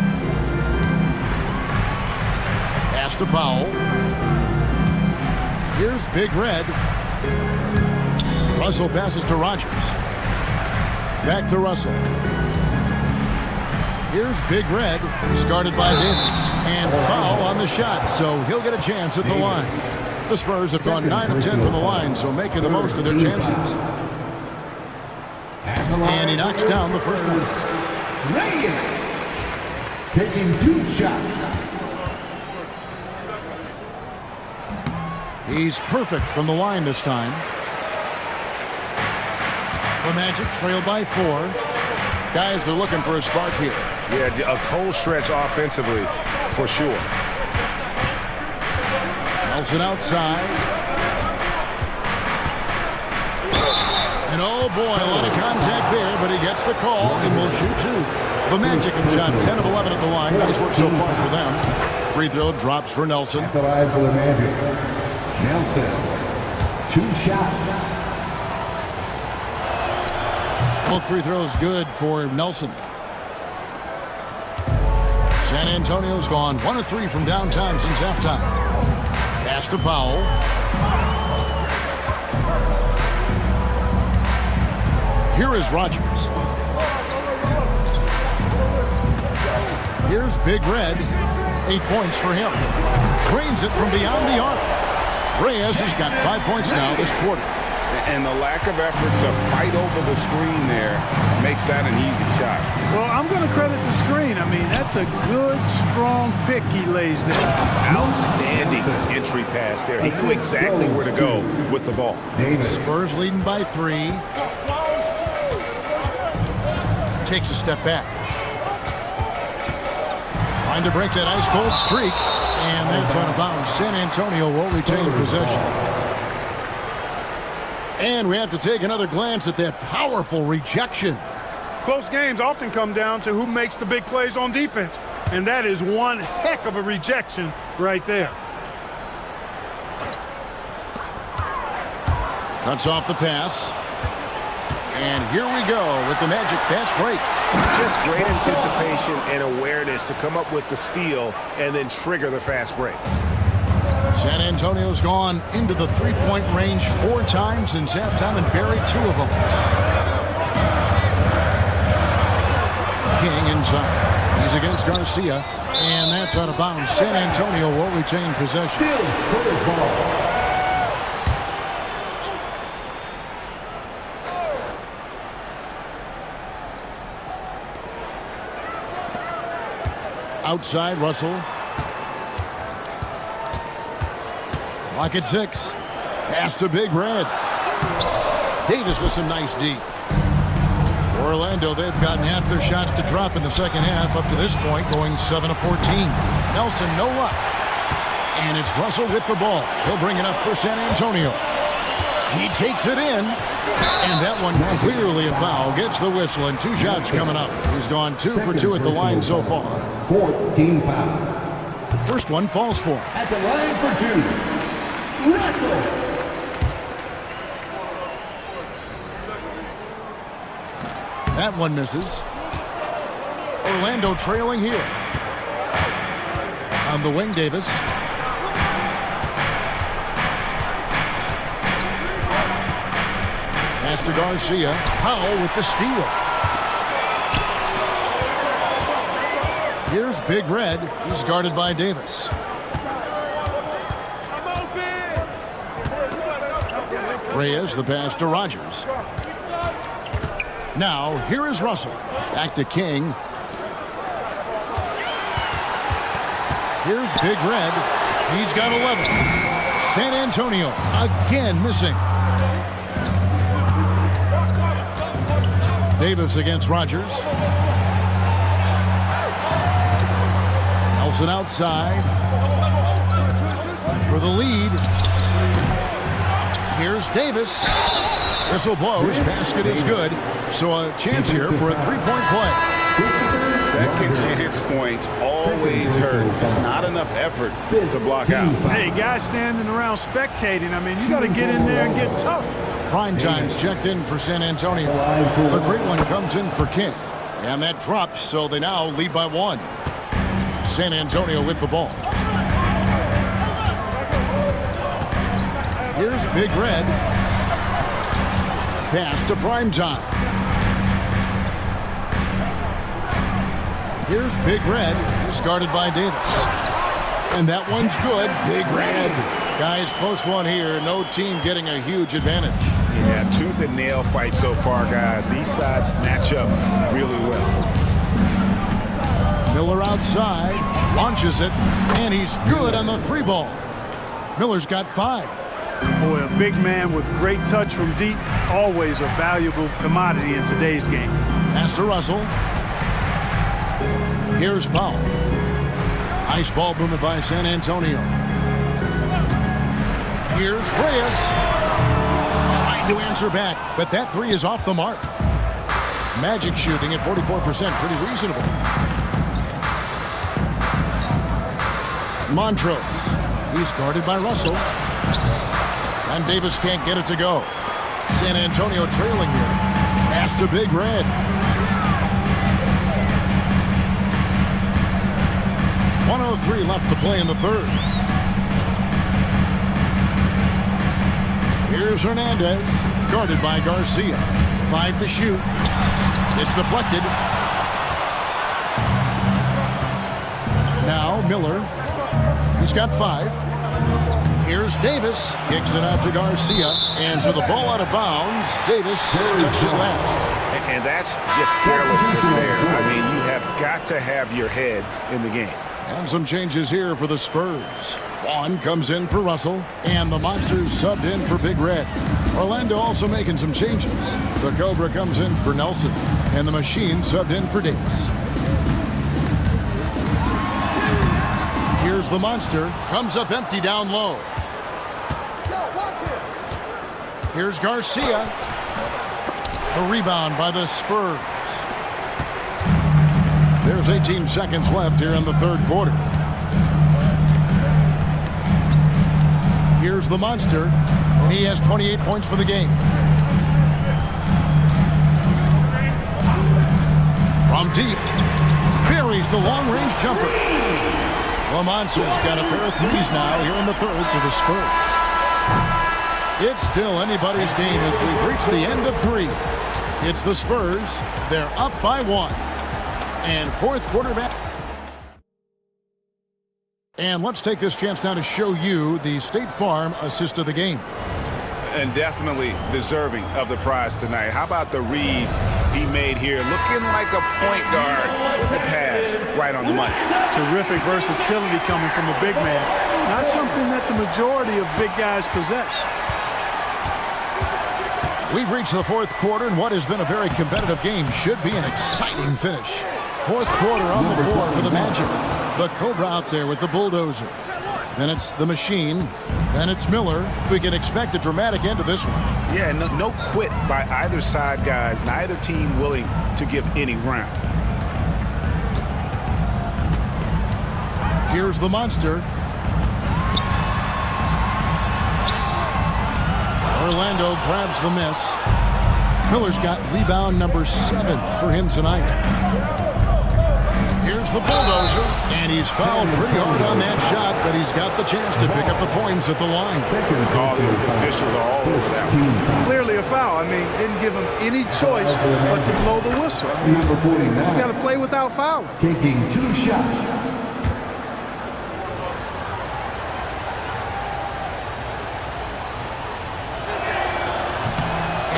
[SPEAKER 1] Pass to Powell. Here's Big Red. Russell passes to Rogers. Back to Russell. Here's Big Red. He's guarded by Davis. And foul on the shot, so he'll get a chance at the line. The Spurs have gone 9 of 10 from the line, so making the most of their chances. And he knocks down the first one.
[SPEAKER 4] Taking 2 shots.
[SPEAKER 1] He's perfect from the line this time. The Magic trail by 4. Guys are looking for a spark here.
[SPEAKER 2] Yeah, a cold stretch offensively for sure.
[SPEAKER 1] Nelson outside. And oh boy, a lot of contact there, but he gets the call and will shoot 2. The Magic have shot 10 of 11 at the line. Nice work so far for them. Free throw drops for Nelson.
[SPEAKER 4] At the line for the Magic. Nelson. 2 shots.
[SPEAKER 1] Both free throws good for Nelson. San Antonio's gone 1 of 3 from downtown since halftime. Pass to Powell. Here is Rogers. Here's Big Red. 8 points for him. Drains it from beyond the arc. Reyes has got 5 points now this quarter.
[SPEAKER 2] And the lack of effort to fight over the screen there makes that an easy shot.
[SPEAKER 3] Well, I'm going to credit the screen. I mean, that's a good, strong pick he lays there.
[SPEAKER 2] Outstanding entry pass there. He knew exactly where to go with the ball.
[SPEAKER 1] Spurs leading by 3. Takes a step back. Trying to break that ice-cold streak. And that's out of bounds. San Antonio will retain possession. And we have to take another glance at that powerful rejection.
[SPEAKER 3] Close games often come down to who makes the big plays on defense. And that is one heck of a rejection right there.
[SPEAKER 1] Cuts off the pass. And here we go with the Magic fast break.
[SPEAKER 5] Just great anticipation and awareness to come up with the steal and then trigger the fast break.
[SPEAKER 1] San Antonio's gone into the three-point range 4 times since halftime and buried 2 of them. King inside. He's against Garcia. And that's out of bounds. San Antonio will retain possession. Outside, Russell. Clock at 6. Pass to Big Red. Davis with some nice D. For Orlando, they've gotten half their shots to drop in the second half up to this point, going 7 of 14. Nelson, no luck. And it's Russell with the ball. He'll bring it up for San Antonio. He takes it in. And that one clearly a foul. Gets the whistle and 2 shots coming up. He's gone 2 for 2 at the line so far.
[SPEAKER 4] 14 foul.
[SPEAKER 1] First one falls for him.
[SPEAKER 4] At the line for 2. Russell.
[SPEAKER 1] That one misses. Orlando trailing here. On the wing, Davis. Pass to Garcia. Powell with the steal. Here's Big Red. He's guarded by Davis. Reyes, the pass to Rogers. Now, here is Russell. Back to King. Here's Big Red. He's got 11. San Antonio again missing. Davis against Rogers. Nelson outside. For the lead. Here's Davis. Whistle blows. Basket is good. So a chance here for a 3-point play.
[SPEAKER 2] Second chance points always hurt. Just not enough effort to block out.
[SPEAKER 3] Hey, guys standing around spectating. I mean, you got to get in there and get tough.
[SPEAKER 1] Prime time's checked in for San Antonio. The great one comes in for King. And that drops, so they now lead by 1. San Antonio with the ball. Here's Big Red. Pass to Prime time. Here's Big Red. He's guarded by Davis. And that one's good. Big Red. Guys, close one here. No team getting a huge advantage.
[SPEAKER 2] Yeah, tooth and nail fight so far, guys. These sides match up really well.
[SPEAKER 1] Miller outside. Launches it. And he's good on the 3 ball. Miller's got 5.
[SPEAKER 3] Boy, a big man with great touch from deep, always a valuable commodity in today's game.
[SPEAKER 1] Pass to Russell. Here's Powell. Nice ball movement by San Antonio. Here's Reyes. Trying to answer back, but that 3 is off the mark. Magic shooting at 44%, pretty reasonable. Montrose. He's guarded by Russell. And Davis can't get it to go. San Antonio trailing here. Pass to Big Red. .103 left to play in the third. Here's Hernandez, guarded by Garcia. 5 to shoot. It's deflected. Now Miller. He's got 5. Here's Davis. Kicks it out to Garcia. And so the ball out of bounds. Davis touched it last.
[SPEAKER 5] And that's just carelessness there. I mean, you have got to have your head in the game.
[SPEAKER 1] And some changes here for the Spurs. Vaughn comes in for Russell, and the Monsters subbed in for Big Red. Orlando also making some changes. The Cobra comes in for Nelson, and the Machine subbed in for Davis. Here's the Monster. Comes up empty down low. Here's Garcia. A rebound by the Spurs. There's 18 seconds left here in the third quarter. Here's the Monster, and he has 28 points for the game. From deep, buries the long-range jumper. The Monster's got a pair of threes now here in the third to the Spurs. It's still anybody's game as we've reached the end of three. It's the Spurs. They're up by one. And fourth quarterback. And let's take this chance now to show you the State Farm assist of the game.
[SPEAKER 2] And definitely deserving of the prize tonight. How about the read he made here? Looking like a point guard with a pass right on the money.
[SPEAKER 3] Terrific versatility coming from a big man. Not something that the majority of big guys possess.
[SPEAKER 1] We've reached the fourth quarter, and what has been a very competitive game should be an exciting finish. Fourth quarter on the floor for the Magic. The Cobra out there with the bulldozer. Then it's the Machine. Then it's Miller. We can expect a dramatic end to this one.
[SPEAKER 2] Yeah, no quit by either side, guys. Neither team willing to give any ground.
[SPEAKER 1] Here's the Monster. Orlando grabs the miss. Miller's got rebound number 7 for him tonight. Here's the bulldozer, and he's fouled pretty hard on that shot, but he's got the chance to pick up the points at the line.
[SPEAKER 2] All the officials are all over that one.
[SPEAKER 3] Clearly a foul. I mean, didn't give him any choice but to blow the whistle.
[SPEAKER 4] Number 49.
[SPEAKER 3] You got to play without fouling.
[SPEAKER 4] Taking 2 shots.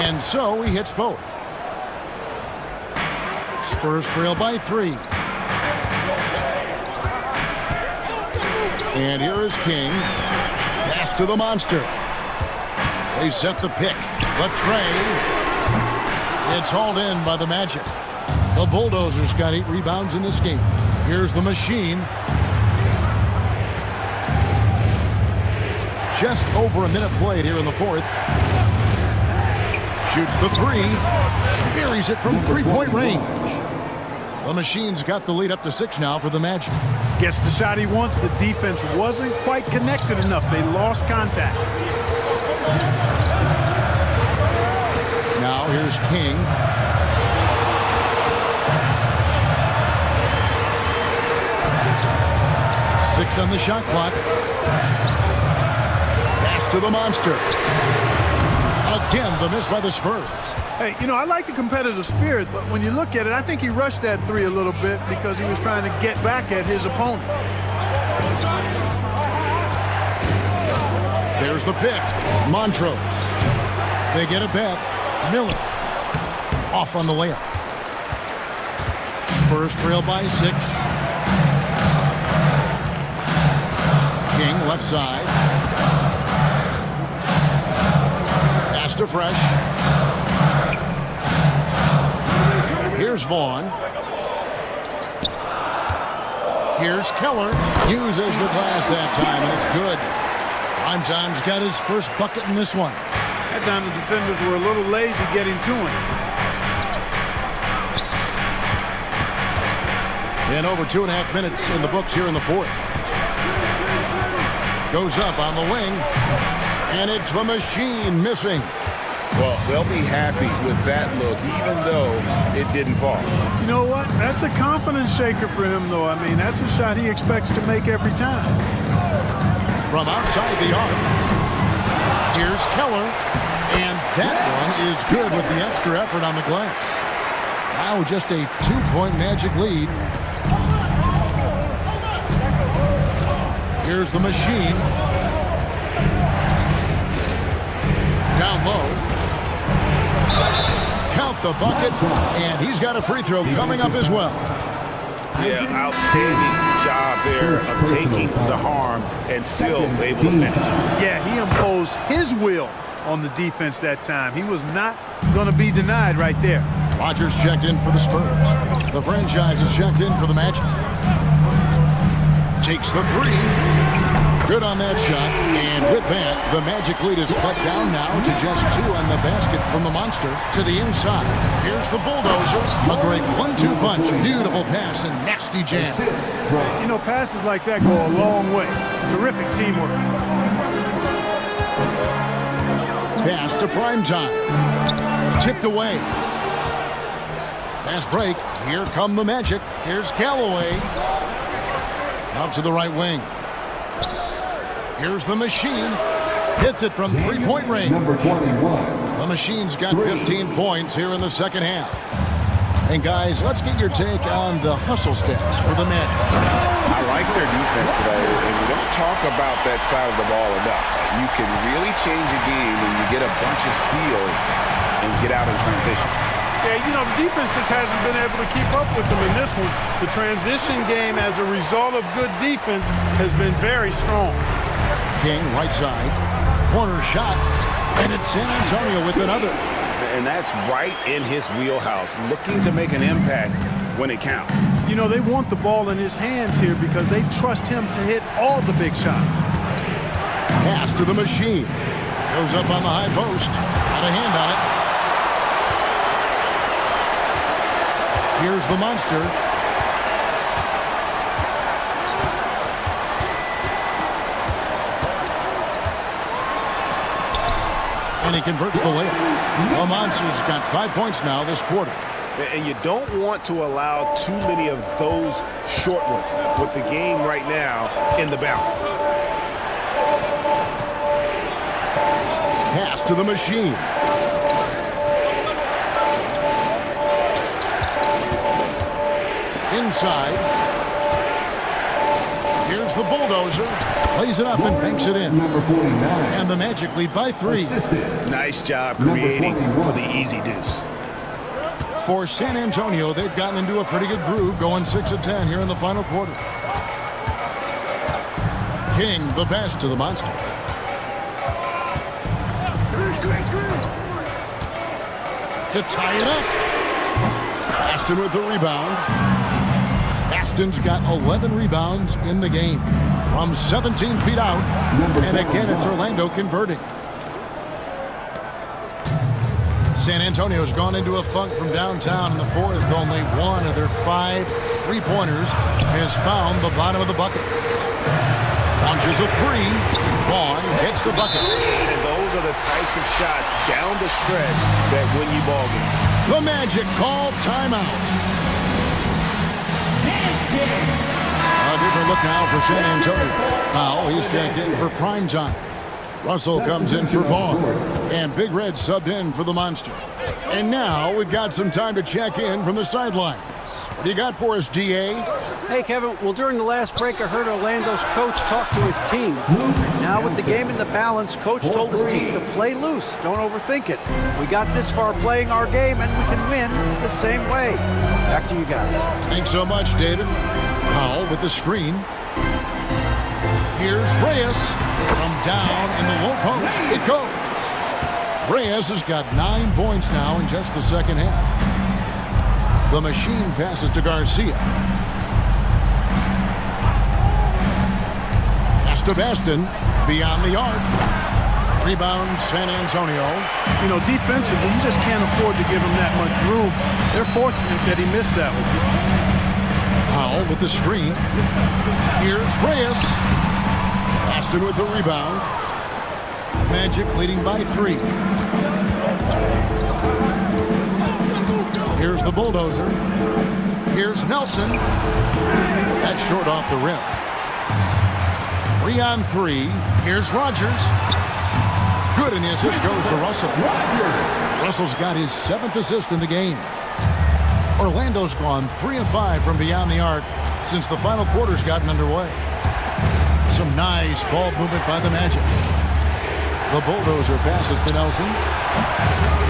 [SPEAKER 1] And so he hits both. Spurs trail by 3. And here is King. Pass to the Monster. They set the pick. The tray. It's hauled in by the Magic. The Bulldozers got 8 rebounds in this game. Here's the Machine. Just over a minute played here in the fourth. Shoots the 3. Buries it from three-point range. The Machine's got the lead up to 6 now for the Magic.
[SPEAKER 3] Gets the shot he wants. The defense wasn't quite connected enough. They lost contact.
[SPEAKER 1] Now here's King. Six on the shot clock. Pass to the Monster. Again, the miss by the Spurs.
[SPEAKER 3] Hey, you know, I like the competitive spirit, but when you look at it, I think he rushed that 3 a little bit because he was trying to get back at his opponent.
[SPEAKER 1] There's the pick. Montrose. They get it back. Miller. Off on the layup. Spurs trail by 6. King left side. Pass to Fresh. Here's Vaughn. Here's Keller. Uses the glass that time, and it's good. Primetime's got his first bucket in this one.
[SPEAKER 3] That time the defenders were a little lazy getting to him.
[SPEAKER 1] And over 2.5 minutes in the books here in the fourth. Goes up on the wing. And it's the Machine missing.
[SPEAKER 2] Well, they'll be happy with that look, even though it didn't fall.
[SPEAKER 3] You know what? That's a confidence shaker for him, though. I mean, that's a shot he expects to make every time.
[SPEAKER 1] From outside the arc. Here's Keller. And that one is good with the extra effort on the glass. Now just a 2-point Magic lead. Here's the Machine. Down low. Count the bucket, and he's got a free throw coming up as well.
[SPEAKER 5] Yeah, outstanding job there of taking the harm and still able to finish.
[SPEAKER 3] Yeah, he imposed his will on the defense that time. He was not going to be denied right there.
[SPEAKER 1] Rogers checked in for the Spurs. The franchise is checked in for the Magic. Takes the three. Good on that shot. And with that, the Magic lead is cut down now to just 2 on the basket from the Monster to the inside. Here's the Bulldozer. A great 1-2 punch. Beautiful pass and nasty jam.
[SPEAKER 3] You know, passes like that go a long way. Terrific teamwork.
[SPEAKER 1] Pass to Primetime. Tipped away. Pass break. Here come the Magic. Here's Callaway. Out to the right wing. Here's the Machine. Hits it from three-point range.
[SPEAKER 4] Number 21.
[SPEAKER 1] The Machine's got 15 points here in the second half. And guys, let's get your take on the hustle stats for the Magic.
[SPEAKER 5] I like their defense today, and we don't talk about that side of the ball enough. You can really change a game when you get a bunch of steals and get out in transition.
[SPEAKER 3] Yeah, you know, the defense just hasn't been able to keep up with them in this one. The transition game, as a result of good defense, has been very strong.
[SPEAKER 1] King, right side, corner shot, and it's San Antonio with another.
[SPEAKER 5] And that's right in his wheelhouse, looking to make an impact when it counts.
[SPEAKER 3] You know, they want the ball in his hands here because they trust him to hit all the big shots.
[SPEAKER 1] Pass to the Machine. Goes up on the high post. Got a hand on it. Here's the Monster. And he converts the layup. The Monster's got 5 points now this quarter.
[SPEAKER 5] And you don't want to allow too many of those short ones with the game right now in the balance.
[SPEAKER 1] Pass to the Machine. Inside. Here's the Bulldozer. Plays it up and banks it in.
[SPEAKER 4] Number 49.
[SPEAKER 1] And the Magic lead by 3.
[SPEAKER 5] Nice job creating for the easy deuce.
[SPEAKER 1] For San Antonio, they've gotten into a pretty good groove, going 6 of 10 here in the final quarter. King, the pass to the Monster. To tie it up. Aston with the rebound. Aston's got 11 rebounds in the game from 17 feet out. And again, it's Orlando converting. San Antonio's gone into a funk from downtown in the fourth. Only one of their 5 three-pointers has found the bottom of the bucket. Launches a 3. Vaughn hits the bucket.
[SPEAKER 5] And those are the types of shots down the stretch that win you ball games.
[SPEAKER 1] The Magic call timeout. A different look now for San Antonio. Now he's checked in for Primetime. Russell comes in for Vaughn. And Big Red subbed in for the Monster. And now we've got some time to check in from the sidelines. What do you got for us, DA?
[SPEAKER 6] Hey, Kevin. Well, during the last break, I heard Orlando's coach talk to his team. Now, with the game in the balance, coach told his team to play loose. Don't overthink it. We got this far playing our game, and we can win the same way. Back to you guys.
[SPEAKER 1] Thanks so much, David. Powell with the screen. Here's Reyes from down in the low post. It goes. Reyes has got 9 points now in just the second half. The Machine passes to Garcia. Pass to Baston. Beyond the arc. Rebound San Antonio.
[SPEAKER 3] You know, defensively, you just can't afford to give him that much room. They're fortunate that he missed that one.
[SPEAKER 1] Powell with the screen. Here's Reyes. Aston with the rebound. Magic leading by 3. Here's the Bulldozer. Here's Nelson. That's short off the rim. 3 on 3. Here's Rogers. Good, and the assist goes to Russell. Russell's got his 7th assist in the game. Orlando's gone 3 of 5 from beyond the arc since the final quarter's gotten underway. Some nice ball movement by the Magic. The bulldozer passes to Nelson.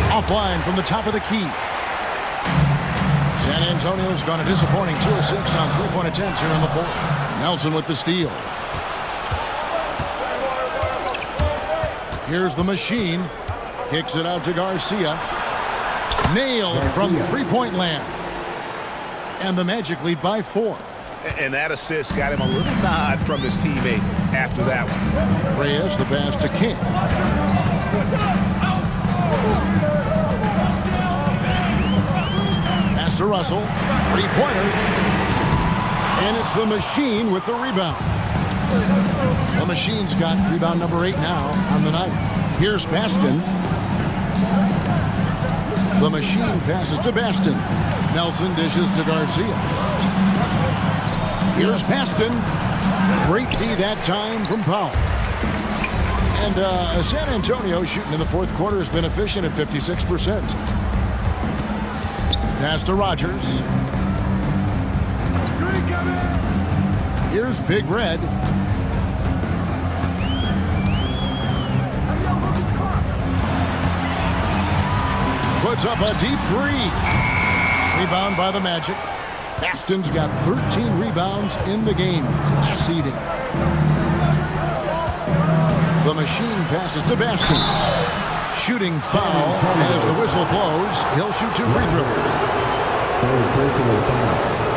[SPEAKER 1] Offline from the top of the key. San Antonio's gone a disappointing 2 of 6 on three-point attempts here in the fourth. Nelson with the steal. Here's the machine. Kicks it out to Garcia. Nailed from three-point land. And the Magic lead by 4.
[SPEAKER 2] And that assist got him a little nod from his teammate after that one.
[SPEAKER 1] Reyes, the pass to King. Pass to Russell. Three-pointer. And it's the machine with the rebound. The machine's got rebound number 8 now on the night. Here's Baston. The machine passes to Baston. Nelson dishes to Garcia. Here's Baston. Great D that time from Powell. And San Antonio shooting in the fourth quarter has been efficient at 56%. Pass to Rogers. Here's Big Red. Puts up a deep three. Rebound by the Magic. Baston's got 13 rebounds in the game. Class eating. The machine passes to Baston. Shooting foul as the whistle blows. He'll shoot 2 free throws.
[SPEAKER 4] Third personal foul.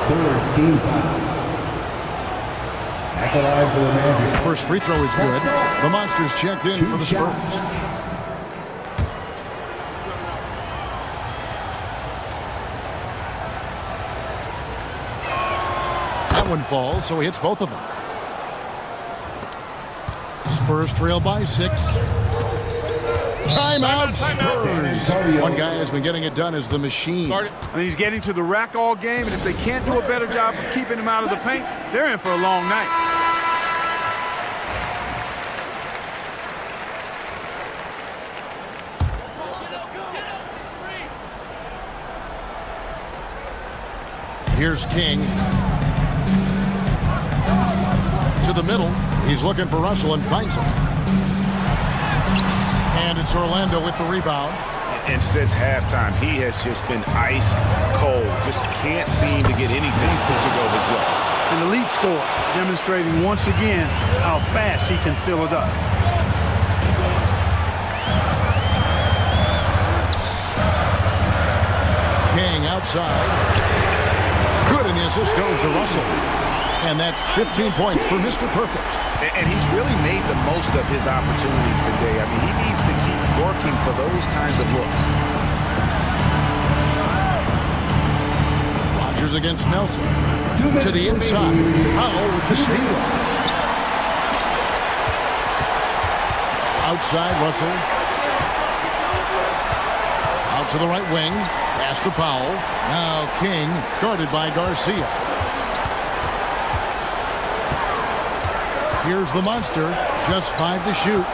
[SPEAKER 4] Third team foul. Back alive for the Magic.
[SPEAKER 1] First free throw is good. The Monsters checked in for the Spurs. That one falls, so he hits both of them. Spurs trail by 6. Timeout, Spurs. One guy has been getting it done as the machine.
[SPEAKER 3] I mean, he's getting to the rack all game, and if they can't do a better job of keeping him out of the paint, they're in for a long night.
[SPEAKER 1] Here's King. To the middle. He's looking for Russell and finds him. And it's Orlando with the rebound.
[SPEAKER 2] And since halftime, he has just been ice cold. Just can't seem to get anything to go his way.
[SPEAKER 3] An elite scorer, demonstrating once again how fast he can fill it up.
[SPEAKER 1] King outside. Good, and the assist goes to Russell. And that's 15 points for Mr. Perfect.
[SPEAKER 2] And he's really made the most of his opportunities today. I mean, he needs to keep working for those kinds of looks.
[SPEAKER 1] Rogers against Nelson. To the inside. Powell with the steal. Outside, Russell. Out to the right wing. Pass to Powell. Now King, guarded by Garcia. Here's the Monster. Just 5 to shoot.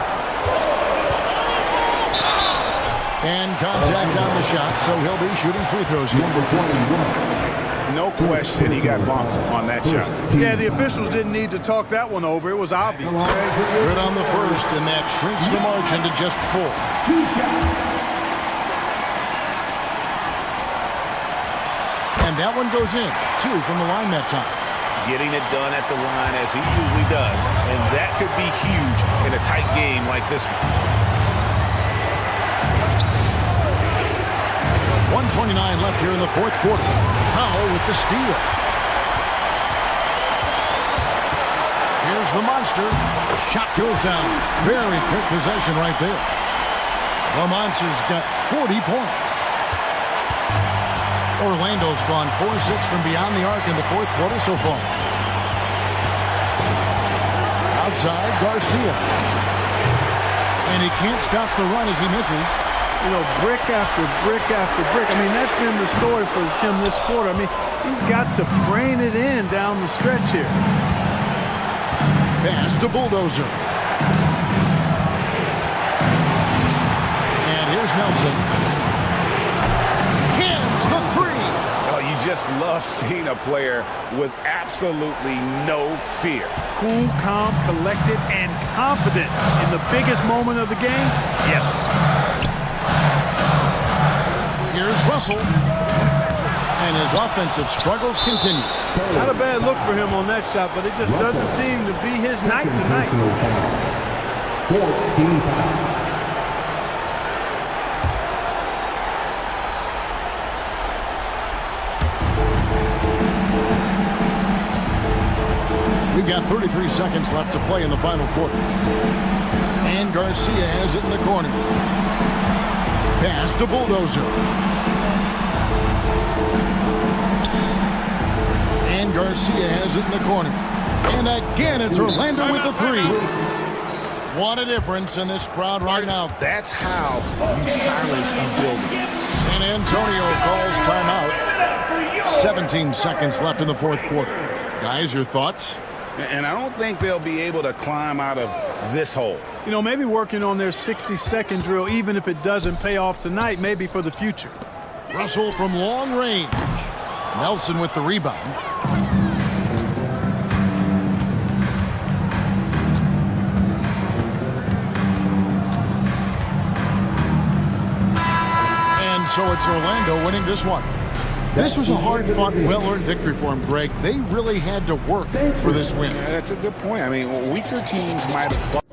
[SPEAKER 1] And contact on the shot, so he'll be shooting free throws here.
[SPEAKER 4] Number 21.
[SPEAKER 2] No question he got bumped on that shot.
[SPEAKER 3] Yeah, the officials didn't need to talk that one over. It was obvious.
[SPEAKER 1] Good on the first, and that shrinks the margin to just 4.
[SPEAKER 4] 2 shots.
[SPEAKER 1] And that one goes in. 2 from the line that time.
[SPEAKER 2] Getting it done at the line as he usually does. And that could be huge in a tight game like this one.
[SPEAKER 1] 1:29 left here in the fourth quarter. Powell with the steal. Here's the Monster. Shot goes down. Very quick possession right there. The Monster's got 40 points. Orlando's gone 4-6 from beyond the arc in the fourth quarter so far. Outside, Garcia. And he can't stop the run as he misses.
[SPEAKER 3] You know, brick after brick after brick. I mean, that's been the story for him this quarter. I mean, he's got to brain it in down the stretch here.
[SPEAKER 1] Pass to Bulldozer. And here's Nelson. Hits the 3.
[SPEAKER 2] Oh, you just love seeing a player with absolutely no fear.
[SPEAKER 3] Cool, calm, collected, and confident in the biggest moment of the game. Yes.
[SPEAKER 1] Here's Russell. And his offensive struggles continue.
[SPEAKER 3] Not a bad look for him on that shot, but it just doesn't seem to be his night tonight.
[SPEAKER 4] 14 foul.
[SPEAKER 1] We've got 33 seconds left to play in the final quarter. And Garcia has it in the corner. Pass to Bulldozer. And Garcia has it in the corner. And again, it's Orlando with the three. What a difference in this crowd right now.
[SPEAKER 2] That's how you silence a building.
[SPEAKER 1] San Antonio calls timeout. 17 seconds left in the fourth quarter. Guys, your thoughts?
[SPEAKER 2] And I don't think they'll be able to climb out of this hole.
[SPEAKER 3] You know, maybe working on their 60-second drill, even if it doesn't pay off tonight, maybe for the future.
[SPEAKER 1] Russell from long range. Nelson with the rebound. And so it's Orlando winning this one. This was a hard-fought, well-earned victory for them, Greg. They really had to work for this win.
[SPEAKER 2] That's a good point. I mean, weaker teams might have